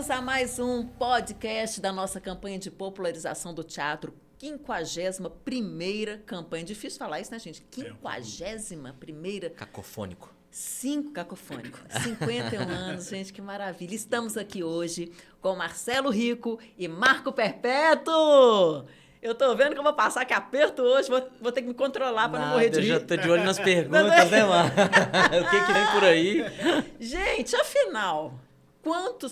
Bem-vindos a mais um podcast da nossa campanha de popularização do teatro, 51ª campanha. Difícil falar isso, né, gente? 51ª. Cacofônico. 51 anos, gente, que maravilha. Estamos aqui hoje com Marcelo Rico e Marco Perpétuo. Eu tô vendo que eu vou passar que aperto hoje, vou ter que me controlar para não morrer de rir. Eu já tô de olho nas perguntas, né, Marco? O que vem por aí? Gente, afinal,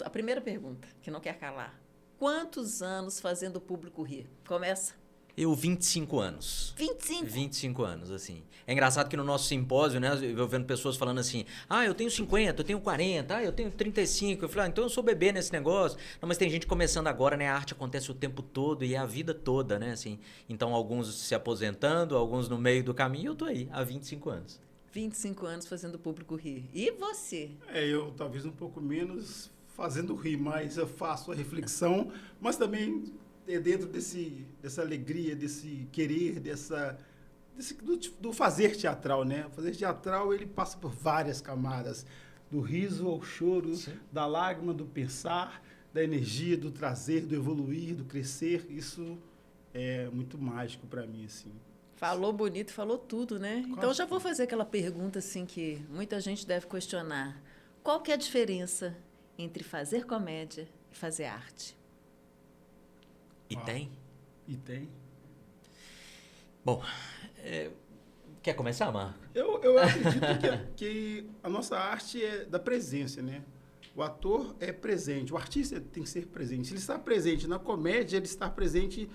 a primeira pergunta, que não quer calar. Quantos anos fazendo o público rir? Começa. Eu, 25 anos. 25? 25 anos, assim. É engraçado que no nosso simpósio, né, eu vendo pessoas falando assim, eu tenho 50, eu tenho 40, eu tenho 35. Eu falei, então eu sou bebê nesse negócio. Não, mas tem gente começando agora, né, a arte acontece o tempo todo e é a vida toda, né, assim. Então, alguns se aposentando, alguns no meio do caminho, eu tô aí, há 25 anos. 25 anos fazendo o público rir. E você? Eu talvez um pouco menos fazendo rir, mas eu faço a reflexão, mas também dentro dessa alegria, desse querer, do fazer teatral, né? O fazer teatral, ele passa por várias camadas, do riso ao choro, sim, da lágrima, do pensar, da energia, do trazer, do evoluir, do crescer. Isso é muito mágico para mim, assim. Falou bonito, falou tudo, né? Então, já vou fazer aquela pergunta, assim, que muita gente deve questionar. Qual que é a diferença entre fazer comédia e fazer arte? E tem? E tem. Bom, quer começar, Marco? Eu acredito que a nossa arte é da presença, né? O ator é presente, o artista tem que ser presente. Se ele está presente na comédia, ele está presente...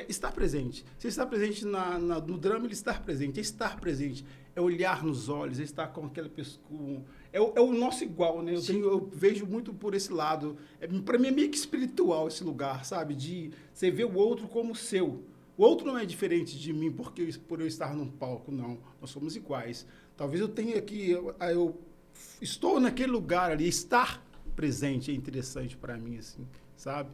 estar presente. Se ele está presente no drama, ele está presente. É estar presente. É olhar nos olhos, é estar com aquela pessoa. É o nosso igual, né? Eu vejo muito por esse lado. Para mim é meio que espiritual esse lugar, sabe? De você ver o outro como seu. O outro não é diferente de mim por eu estar num palco, não. Nós somos iguais. Talvez eu tenha aqui... Eu estou naquele lugar ali. Estar presente é interessante para mim, assim, sabe?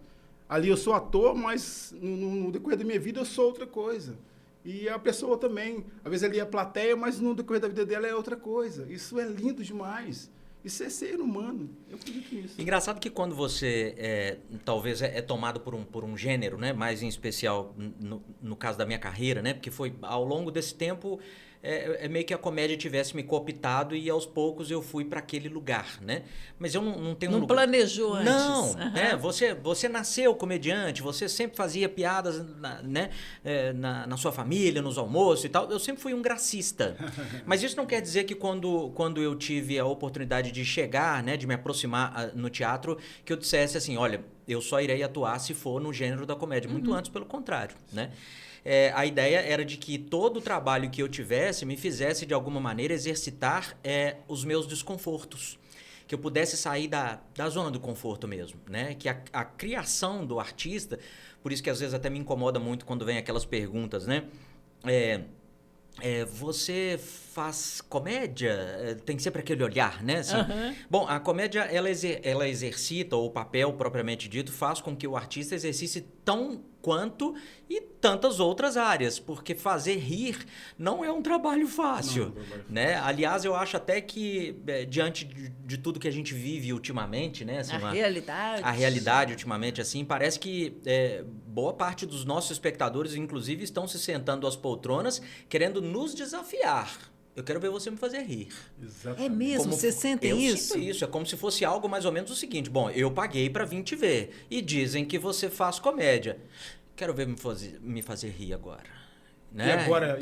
Ali eu sou ator, mas no decorrer da minha vida eu sou outra coisa. E a pessoa também. Às vezes ali é plateia, mas no decorrer da vida dela é outra coisa. Isso é lindo demais. Isso é ser humano. Eu acredito nisso. Engraçado que quando você talvez é tomado por um gênero, né? Mais em especial no caso da minha carreira, né? Porque foi ao longo desse tempo... meio que a comédia tivesse me cooptado e aos poucos eu fui para aquele lugar, né? Mas eu não tenho não planejou antes. Não, né? Você nasceu comediante, você sempre fazia piadas na sua família, nos almoços e tal. Eu sempre fui um gracista. Mas isso não quer dizer que quando eu tive a oportunidade de chegar, né, de me aproximar no teatro, que eu dissesse assim, olha, eu só irei atuar se for no gênero da comédia. Muito antes, pelo contrário, né? A ideia era de que todo o trabalho que eu tivesse me fizesse, de alguma maneira, exercitar os meus desconfortos. Que eu pudesse sair da zona do conforto mesmo, né? Que a criação do artista, por isso que às vezes até me incomoda muito quando vem aquelas perguntas, né? Você faz comédia? Tem sempre aquele olhar, né? Assim, bom, a comédia, ela exercita, ou o papel propriamente dito, faz com que o artista exercite tão quanto e tantas outras áreas, porque fazer rir não é um trabalho fácil, né? Aliás, eu acho até que, diante de tudo que a gente vive ultimamente, né? Assim, a realidade ultimamente, assim, parece que boa parte dos nossos espectadores, inclusive, estão se sentando às poltronas, querendo nos desafiar. Eu quero ver você me fazer rir. Exatamente. É mesmo? Você sente isso? Eu sinto isso. É como se fosse algo mais ou menos o seguinte. Bom, eu paguei para vir te ver. E dizem que você faz comédia. Quero ver me fazer rir agora. Né? E agora?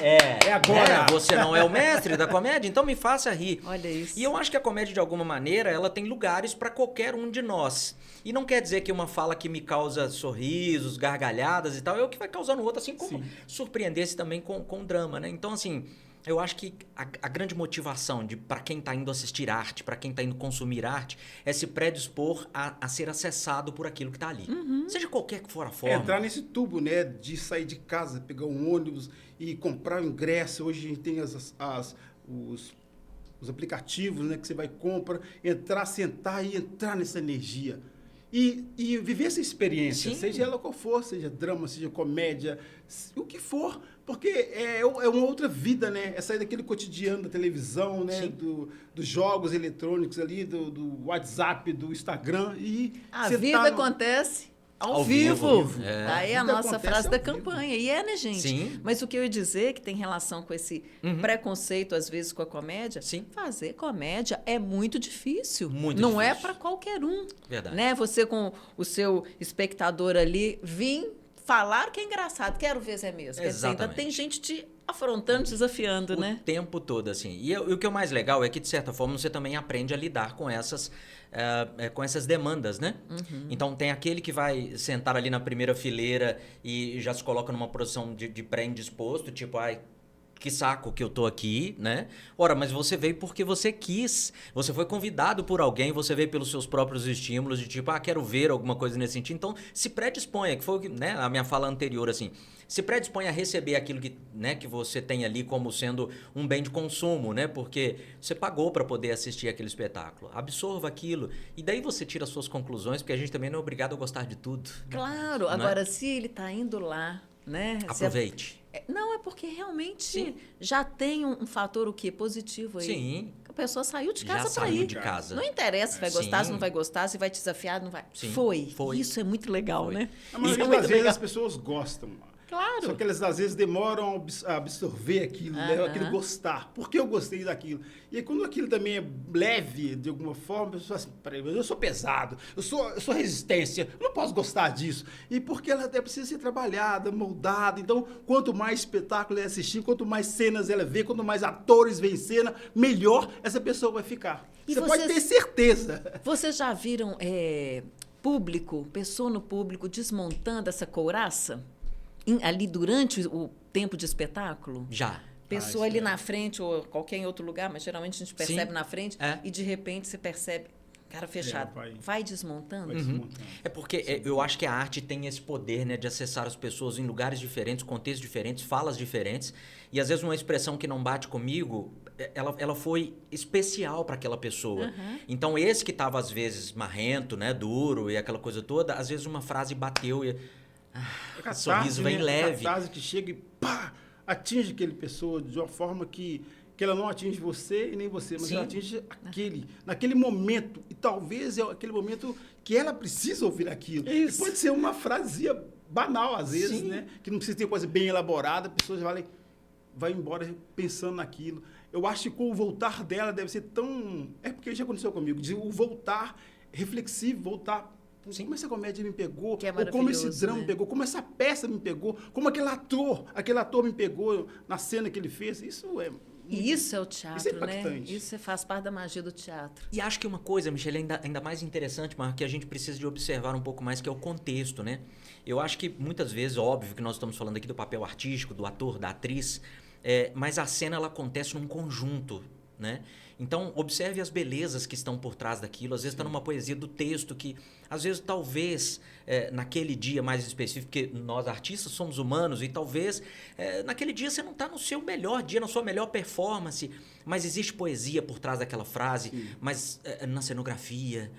É agora. Você não é o mestre da comédia? Então me faça rir. Olha isso. E eu acho que a comédia, de alguma maneira, ela tem lugares para qualquer um de nós. E não quer dizer que uma fala que me causa sorrisos, gargalhadas e tal, é o que vai causar no outro, assim como surpreender-se também com drama, né? Então, assim... Eu acho que a grande motivação para quem está indo assistir arte, para quem está indo consumir arte, é se predispor a ser acessado por aquilo que está ali. Seja qualquer que for a forma. Entrar nesse tubo, né? De sair de casa, pegar um ônibus e comprar o ingresso. Hoje a gente tem os aplicativos, né? Que você vai comprar, sentar e entrar nessa energia. e viver essa experiência, Sim. seja ela qual for, seja drama, seja comédia, o que for, porque é uma outra vida, né? É sair daquele cotidiano da televisão, né? Dos jogos eletrônicos ali, do WhatsApp, do Instagram e A sentar vida acontece ao vivo. É. Daí a vida nossa acontece frase ao da vivo. campanha. E né, gente? Sim. Mas o que eu ia dizer, que tem relação com esse preconceito, às vezes, com a comédia, Sim. fazer comédia é muito difícil. Muito Não é difícil. para qualquer um. Verdade. Né? Você com o seu espectador ali, falar que é engraçado, quero ver se é mesmo. Quer dizer, ainda Exatamente. tem gente te afrontando, desafiando, né? O tempo todo, assim. E o que é o mais legal é que, de certa forma, você também aprende a lidar com essas demandas, né? Então, tem aquele que vai sentar ali na primeira fileira e já se coloca numa posição de pré-indisposto, tipo, ai, que saco que eu tô aqui, né? Ora, mas você veio porque você quis. Você foi convidado por alguém, você veio pelos seus próprios estímulos, de tipo, quero ver alguma coisa nesse sentido. Então, se predisponha, que foi o que, né, a minha fala anterior, assim. Se predisponha a receber aquilo que, né, que você tem ali como sendo um bem de consumo, né? Porque você pagou para poder assistir aquele espetáculo. Absorva aquilo. E daí você tira as suas conclusões, porque a gente também não é obrigado a gostar de tudo. Claro. Não é? Agora, se ele está indo lá, né? Aproveite. Não, é porque realmente Sim. já tem um fator o quê? Positivo aí. Sim. A pessoa saiu de casa Já para saiu ir. de casa. Não interessa se vai gostar, Sim. se não vai gostar, se vai te desafiar, não vai. Sim. Foi. Foi. Isso é muito legal, Foi. né? A Isso maioria é das muito vezes legal. as pessoas gostam. Claro. Só que elas às vezes demoram a absorver aquilo, né? Aham. Aquele gostar. Por que eu gostei daquilo? E aí, quando aquilo também é leve, de alguma forma, a pessoa fala assim, peraí, mas eu sou pesado, eu sou resistência, eu não posso gostar disso. E porque ela até precisa ser trabalhada, moldada. Então, quanto mais espetáculo ela assistir, quanto mais cenas ela vê, quanto mais atores vê em cena, melhor essa pessoa vai ficar. E Você pode ter certeza. Vocês já viram pessoa no público desmontando essa couraça? Ali durante o tempo de espetáculo? Já. Pessoa ali na frente ou qualquer em outro lugar, mas geralmente a gente percebe Sim. na frente e de repente você percebe, cara fechado, vai desmontando. Vai desmontando. É porque eu acho que a arte tem esse poder, né, de acessar as pessoas em lugares diferentes, contextos diferentes, falas diferentes. E às vezes uma expressão que não bate comigo, ela foi especial para aquela pessoa. Então esse que estava às vezes marrento, né, duro e aquela coisa toda, às vezes uma frase bateu e o sorriso vem leve. Catarse que chega e pá, atinge aquele pessoa de uma forma que ela não atinge você e nem você, mas Sim. ela atinge naquele momento. E talvez é aquele momento que ela precisa ouvir aquilo. Isso. Pode ser uma frasezinha banal, às vezes, Sim. né? Que não precisa ter coisa bem elaborada, a pessoa já vai embora pensando naquilo. Eu acho que com o voltar dela deve ser tão... É porque já aconteceu comigo, de o voltar reflexivo, voltar... Sim. Como essa comédia me pegou, Que é ou como esse maravilhoso, drama né? me pegou, como essa peça me pegou, como aquele ator me pegou na cena que ele fez. Isso é... E isso é o teatro, Isso é né? impactante. Isso faz parte da magia do teatro. E acho que uma coisa, Michele, ainda mais interessante, Marco, que a gente precisa de observar um pouco mais, que é o contexto, né? Eu acho que muitas vezes, óbvio que nós estamos falando aqui do papel artístico, do ator, da atriz, mas a cena ela acontece num conjunto, né? Então, observe as belezas que estão por trás daquilo. Às vezes está numa poesia do texto que, às vezes, talvez, naquele dia mais específico, porque nós artistas somos humanos e talvez naquele dia você não está no seu melhor dia, na sua melhor performance, mas existe poesia por trás daquela frase, mas na cenografia,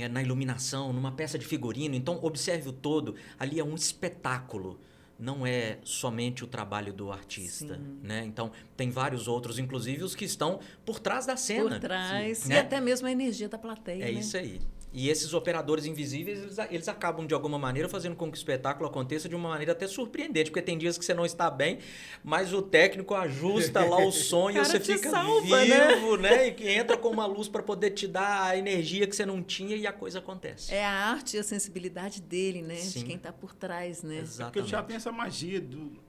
na iluminação, numa peça de figurino. Então, observe o todo. Ali é um espetáculo. Não é somente o trabalho do artista, né? Então, tem vários outros, inclusive os que estão por trás da cena. Por trás. E né? até mesmo a energia da plateia, É né? isso aí. E esses operadores invisíveis, eles acabam, de alguma maneira, fazendo com que o espetáculo aconteça de uma maneira até surpreendente, porque tem dias que você não está bem, mas o técnico ajusta lá o som e Cara, você te fica salva, vivo, né? E que entra com uma luz para poder te dar a energia que você não tinha e a coisa acontece. É a arte e a sensibilidade dele, né? Sim. De quem está por trás, né? Porque o Exatamente. teatro tem essa magia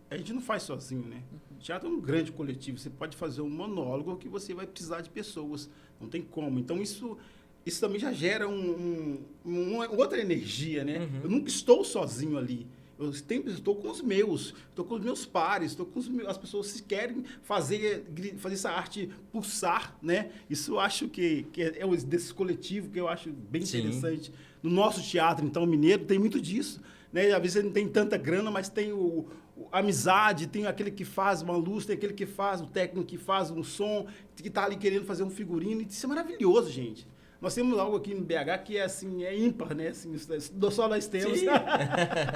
a gente não faz sozinho, né? O teatro é um grande coletivo. Você pode fazer um monólogo que você vai precisar de pessoas. Não tem como. Então, isso também já gera uma outra energia, né? Eu nunca estou sozinho ali. Eu sempre estou com os meus, estou com os meus pares, estou com as pessoas que querem fazer essa arte pulsar, né? Isso eu acho que é desse coletivo que eu acho bem Sim. interessante. No nosso teatro, então, mineiro, tem muito disso. Né? Às vezes ele não tem tanta grana, mas tem a amizade, tem aquele que faz uma luz, tem aquele que faz, o técnico que faz um som, que está ali querendo fazer um figurino. Isso é maravilhoso, gente. Nós temos algo aqui no BH que é assim, é ímpar, né? Assim, só nós temos. Sim.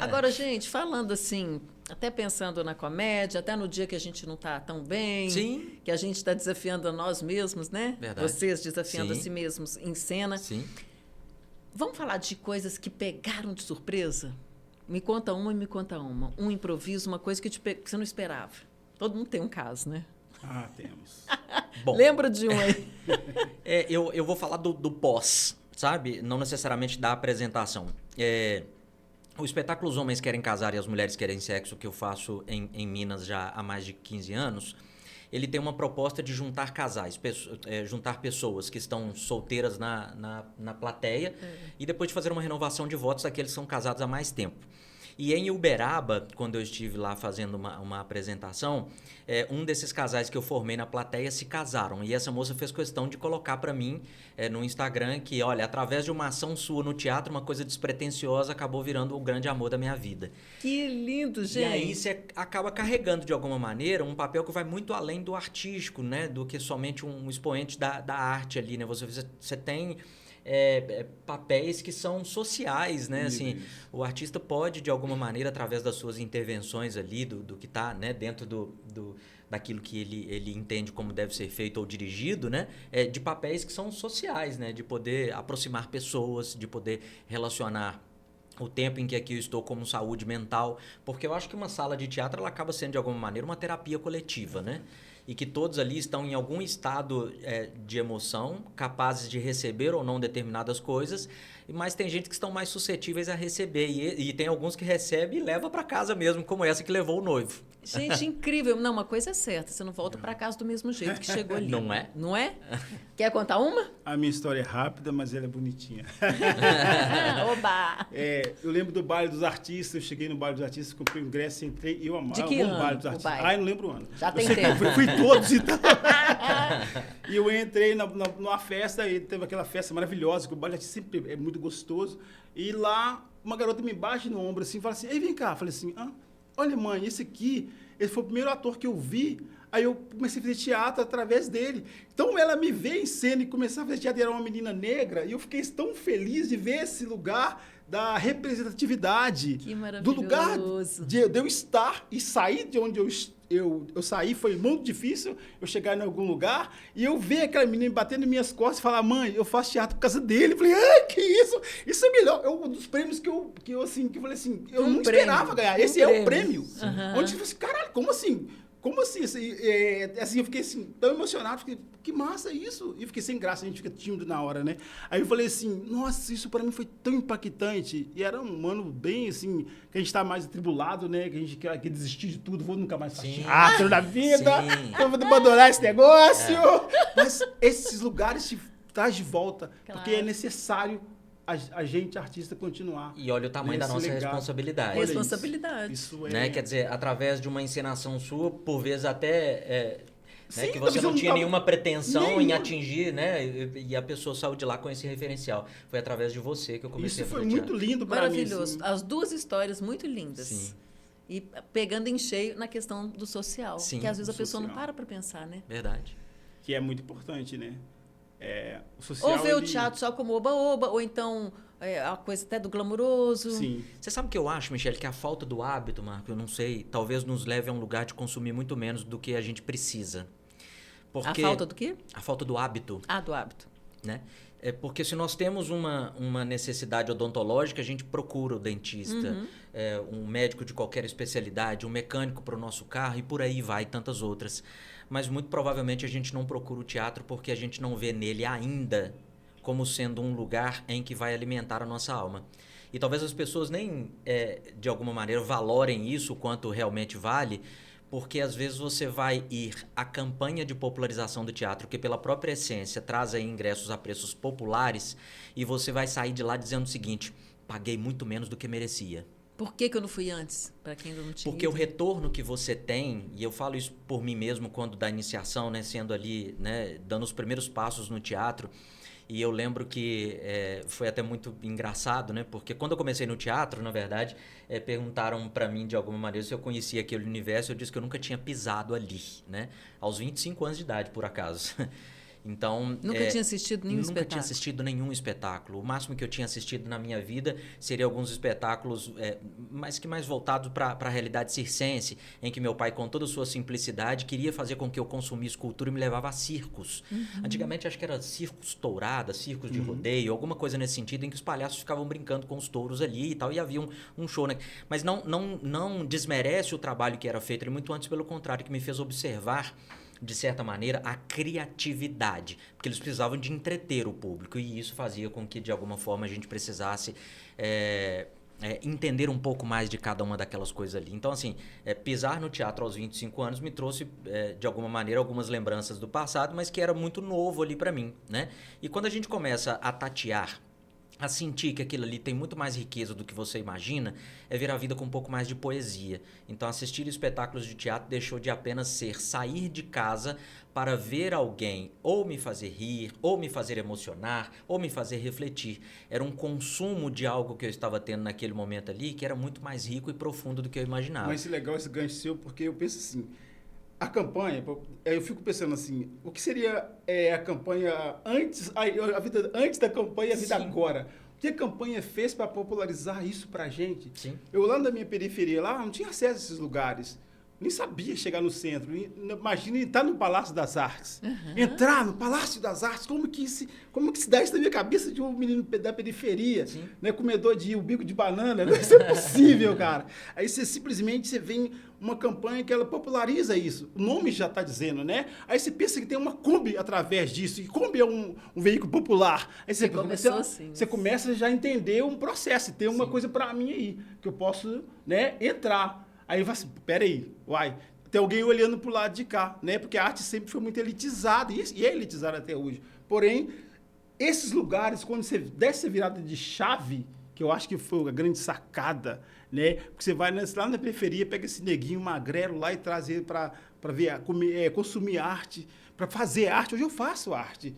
Agora, gente, falando assim, até pensando na comédia, até no dia que a gente não está tão bem, Sim. que a gente está desafiando a nós mesmos, né? Verdade. Vocês desafiando Sim. a si mesmos em cena. Sim. Vamos falar de coisas que pegaram de surpresa? Me conta uma e me conta uma. Um improviso, uma coisa que que você não esperava. Todo mundo tem um caso, né? Ah, temos. Bom, Lembra de um aí? eu vou falar do pós, sabe? Não necessariamente da apresentação. O espetáculo Os Homens Querem Casar e as Mulheres Querem Sexo, que eu faço em Minas já há mais de 15 anos, ele tem uma proposta de juntar casais, juntar pessoas que estão solteiras na plateia e depois de fazer uma renovação de votos daqueles que são casados há mais tempo. E em Uberaba, quando eu estive lá fazendo uma apresentação, um desses casais que eu formei na plateia se casaram. E essa moça fez questão de colocar para mim no Instagram que, olha, através de uma ação sua no teatro, uma coisa despretensiosa acabou virando o grande amor da minha vida. Que lindo, gente. E aí você acaba carregando, de alguma maneira, um papel que vai muito além do artístico, né? Do que somente um expoente da arte ali, né? Você tem... papéis que são sociais, né? Assim, o artista pode, de alguma maneira, através das suas intervenções ali, do que está, né, dentro daquilo que ele entende como deve ser feito ou dirigido, né? De papéis que são sociais, né? De poder aproximar pessoas, de poder relacionar o tempo em que aqui eu estou como saúde mental, porque eu acho que uma sala de teatro ela acaba sendo, de alguma maneira, uma terapia coletiva, né? E que todos ali estão em algum estado de emoção, capazes de receber ou não determinadas coisas, mas tem gente que estão mais suscetíveis a receber, e tem alguns que recebem e levam para casa mesmo, como essa que levou o noivo. Gente, incrível. Não, uma coisa é certa, você não volta para casa do mesmo jeito que chegou ali. Não é? Não é? Quer contar uma? A minha história é rápida, mas ela é bonitinha. Oba! Eu lembro do Baile dos Artistas, eu cheguei no Baile dos Artistas, comprei o ingresso, entrei e eu amava. De que o ano Baile dos o Artistas. baile? Não lembro o ano. Já tem eu sei tempo. que eu fui todos e tal. E eu entrei numa festa, e teve aquela festa maravilhosa, que o baile sempre é muito gostoso. E lá, uma garota me bate no ombro assim, fala assim, ei, vem cá. Eu falei assim, olha mãe, esse aqui, ele foi o primeiro ator que eu vi. Aí eu comecei a fazer teatro através dele. Então ela me vê em cena e começar a fazer teatro, era uma menina negra, e eu fiquei tão feliz de ver esse lugar da representatividade. Que maravilhoso. Do lugar de eu estar e sair de onde eu saí, foi muito difícil eu chegar em algum lugar, e eu ver aquela menina batendo em minhas costas e falar, mãe, eu faço teatro por causa dele. Eu falei, que isso? Isso é melhor. Um dos prêmios que eu falei assim, eu não esperava ganhar. Esse é o prêmio. Onde eu falei assim, caralho, como assim? Como assim? Assim, eu fiquei assim, tão emocionado, fiquei, que massa isso? E fiquei sem graça, a gente fica tímido na hora, né? Aí eu falei assim, nossa, isso para mim foi tão impactante. E era um ano bem assim, que a gente tá mais atribulado, né? Que a gente quer desistir de tudo, vou nunca mais fazer teatro na vida, eu vou abandonar esse negócio. Mas esses lugares te traz de volta, porque é necessário a gente, artista, continuar. E olha o tamanho da nossa responsabilidade. Responsabilidade. Isso né? Quer dizer, através de uma encenação sua, por vezes até Sim, que você não tinha nenhuma pretensão em nenhuma. atingir, né? E a pessoa saiu de lá com esse referencial. Foi através de você que eu comecei Isso a fazer foi muito teatro. lindo para mim. Maravilhoso. Assim. As duas histórias muito lindas. Sim. E pegando em cheio na questão do social. Sim, que às vezes a do pessoa não social. para pensar, né? Verdade. Que é muito importante, né? O social, Ou ver o teatro só como oba-oba, ou então a coisa até do glamuroso. Sim. Você sabe o que eu acho, Michele? Que a falta do hábito, Marco, eu não sei, talvez nos leve a um lugar de consumir muito menos do que a gente precisa. Porque A falta do quê? a falta do hábito, Do hábito. né? Porque se nós temos uma necessidade odontológica, a gente procura o dentista, um médico de qualquer especialidade, um mecânico para o nosso carro e por aí vai, tantas outras. Mas muito provavelmente a gente não procura o teatro porque a gente não vê nele ainda como sendo um lugar em que vai alimentar a nossa alma. E talvez as pessoas nem, de alguma maneira, valorem isso o quanto realmente vale, porque às vezes você vai ir à campanha de popularização do teatro, que pela própria essência traz aí ingressos a preços populares, e você vai sair de lá dizendo o seguinte, paguei muito menos do que merecia. Por que eu não fui antes? Para quem ainda não tinha Porque ido. o retorno que você tem, e eu falo isso por mim mesmo quando da iniciação, né, sendo ali, né, dando os primeiros passos no teatro, e eu lembro que foi até muito engraçado, né? Porque quando eu comecei no teatro, na verdade, perguntaram para mim de alguma maneira se eu conhecia aquele universo. Eu disse que eu nunca tinha pisado ali, né? Aos 25 anos de idade, por acaso. Então, Nunca tinha assistido nenhum nunca espetáculo? tinha assistido nenhum espetáculo. O máximo que eu tinha assistido na minha vida seria alguns espetáculos mais voltados para a realidade circense, em que meu pai, com toda a sua simplicidade, queria fazer com que eu consumisse cultura e me levava a circos. Antigamente, acho que era circos tourada, circos de rodeio, alguma coisa nesse sentido, em que os palhaços ficavam brincando com os touros ali e tal, e havia um show, né? Mas não desmerece o trabalho que era feito, ele muito antes, pelo contrário, que me fez observar, de certa maneira, a criatividade, porque eles precisavam de entreter o público, e isso fazia com que, de alguma forma, a gente precisasse entender um pouco mais de cada uma daquelas coisas ali. Então, assim, pisar no teatro aos 25 anos me trouxe, de alguma maneira, algumas lembranças do passado, mas que era muito novo ali para mim, né? E quando a gente começa a tatear, a sentir que aquilo ali tem muito mais riqueza do que você imagina, é ver a vida com um pouco mais de poesia. Então, assistir espetáculos de teatro deixou de apenas ser sair de casa para ver alguém ou me fazer rir, ou me fazer emocionar, ou me fazer refletir. Era um consumo de algo que eu estava tendo naquele momento ali, que era muito mais rico e profundo do que eu imaginava. Mas é legal esse gancho seu, porque eu penso assim, a campanha, eu fico pensando assim, o que seria a campanha antes, a vida antes da campanha e a vida agora? O que a campanha fez para popularizar isso pra gente? Sim. Eu lá na minha periferia, lá não tinha acesso a esses lugares. Nem sabia chegar no centro. Imagina estar no Palácio das Artes. Entrar no Palácio das Artes, como que se dá isso na minha cabeça de um menino da periferia, né, comedor de bico de banana? Isso é possível, cara. Aí você simplesmente vê uma campanha que ela populariza isso. O nome já está dizendo, né? Aí você pensa que tem uma Kombi através disso. E Kombi é um veículo popular. Aí você começa já a entender um processo. Tem uma coisa para mim aí, que eu posso, né, entrar. Aí vai assim, peraí, tem alguém olhando pro lado de cá, né? Porque a arte sempre foi muito elitizada, e é elitizada até hoje. Porém, esses lugares, quando você desce a virada de chave, que eu acho que foi a grande sacada, né? Porque você vai lá na periferia, pega esse neguinho magrelo lá e traz ele para ver, consumir arte, para fazer arte. Hoje eu faço arte.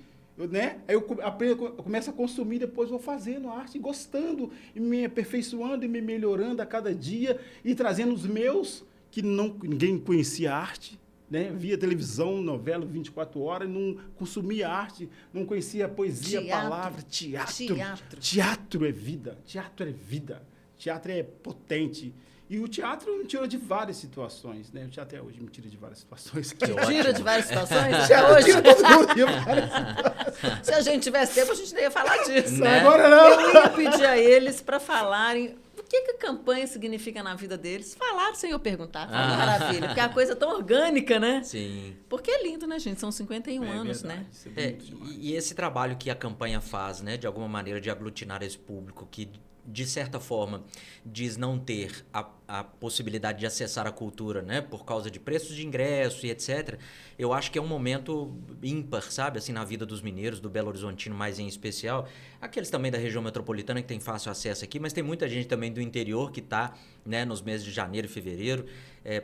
Né? Aí eu começo a consumir, depois vou fazendo arte, gostando, e me aperfeiçoando e me melhorando a cada dia, e trazendo os meus, que ninguém conhecia arte, né? Via televisão, novela 24 horas, não consumia arte, não conhecia poesia, palavra, teatro. Teatro é vida, teatro é potente. E o teatro me tirou de várias situações, né? O teatro até hoje me tira de várias situações. Tira de várias situações? Tira todo mundo de várias situações. Se a gente tivesse tempo, a gente não ia falar disso. Né? Agora não. Eu ia pedir a eles para falarem o que a campanha significa na vida deles. Falaram sem eu perguntar. Maravilha. Porque a coisa é tão orgânica, né? Sim. Porque é lindo, né, gente? São 51 anos, verdade, né? Isso é bonito demais. E esse trabalho que a campanha faz, né, de alguma maneira, de aglutinar esse público que, de certa forma, diz não ter a possibilidade de acessar a cultura, né, por causa de preços de ingresso e etc., eu acho que é um momento ímpar, sabe, assim, na vida dos mineiros, do Belo Horizontino mais em especial, aqueles também da região metropolitana que tem fácil acesso aqui, mas tem muita gente também do interior que está, né, nos meses de janeiro e fevereiro,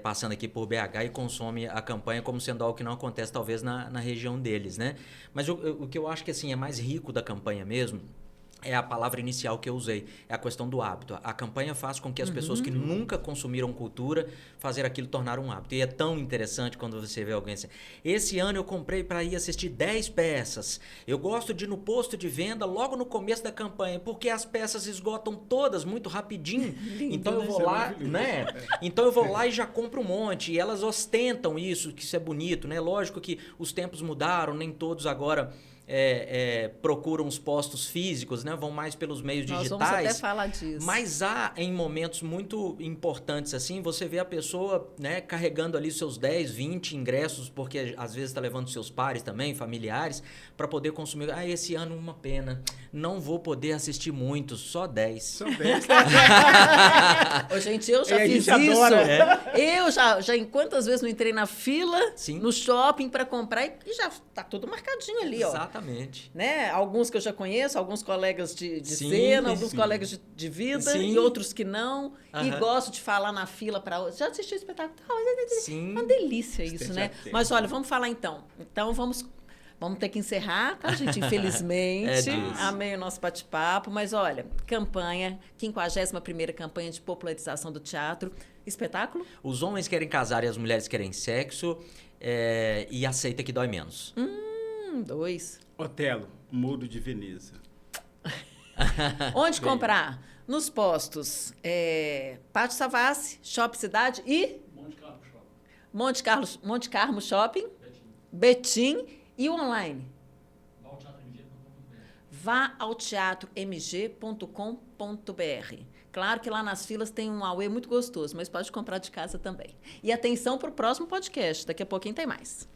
passando aqui por BH e consome a campanha como sendo algo que não acontece talvez na região deles, né? Mas o que eu acho que assim é mais rico da campanha mesmo é a palavra inicial que eu usei, é a questão do hábito. A campanha faz com que as pessoas que nunca consumiram cultura, fazer aquilo tornar um hábito. E é tão interessante quando você vê alguém assim, esse ano eu comprei para ir assistir 10 peças. Eu gosto de ir no posto de venda logo no começo da campanha, porque as peças esgotam todas muito rapidinho. Lindo, então eu vou lá, né? Então eu vou lá e já compro um monte. E elas ostentam isso, que isso é bonito, né? Lógico que os tempos mudaram, nem todos agora procuram os postos físicos, né? Vão mais pelos meios digitais. Nós vamos até falar disso. Mas há, em momentos muito importantes assim, você vê a pessoa, né, carregando ali seus 10, 20 ingressos, porque às vezes está levando seus pares também, familiares, para poder consumir. Esse ano uma pena, não vou poder assistir muito, só 10. São 10. Ô, gente, eu já fiz isso. Eu já em quantas vezes não entrei na fila, no shopping para comprar e já tá tudo marcadinho ali, ó. Exatamente. Né? Alguns que eu já conheço, alguns colegas de cena, alguns colegas de vida e outros que não. E gosto de falar na fila para outros. Já assisti o espetáculo? Uma delícia isso, né? Mas olha, vamos falar então. Então vamos ter que encerrar, tá, gente? Infelizmente. Amei o nosso bate-papo. Mas olha, campanha, 51ª campanha de popularização do teatro. Espetáculo? Os homens querem casar e as mulheres querem sexo. E aceita que dói menos. 2. Otelo, Muro de Veneza. Onde comprar? Nos postos Pátio Savassi, Shopping Cidade e... Monte Carlo Shopping. Betim e online. Vá ao teatromg.com.br. Claro que lá nas filas tem um auê muito gostoso, mas pode comprar de casa também. E atenção para o próximo podcast, daqui a pouquinho tem mais.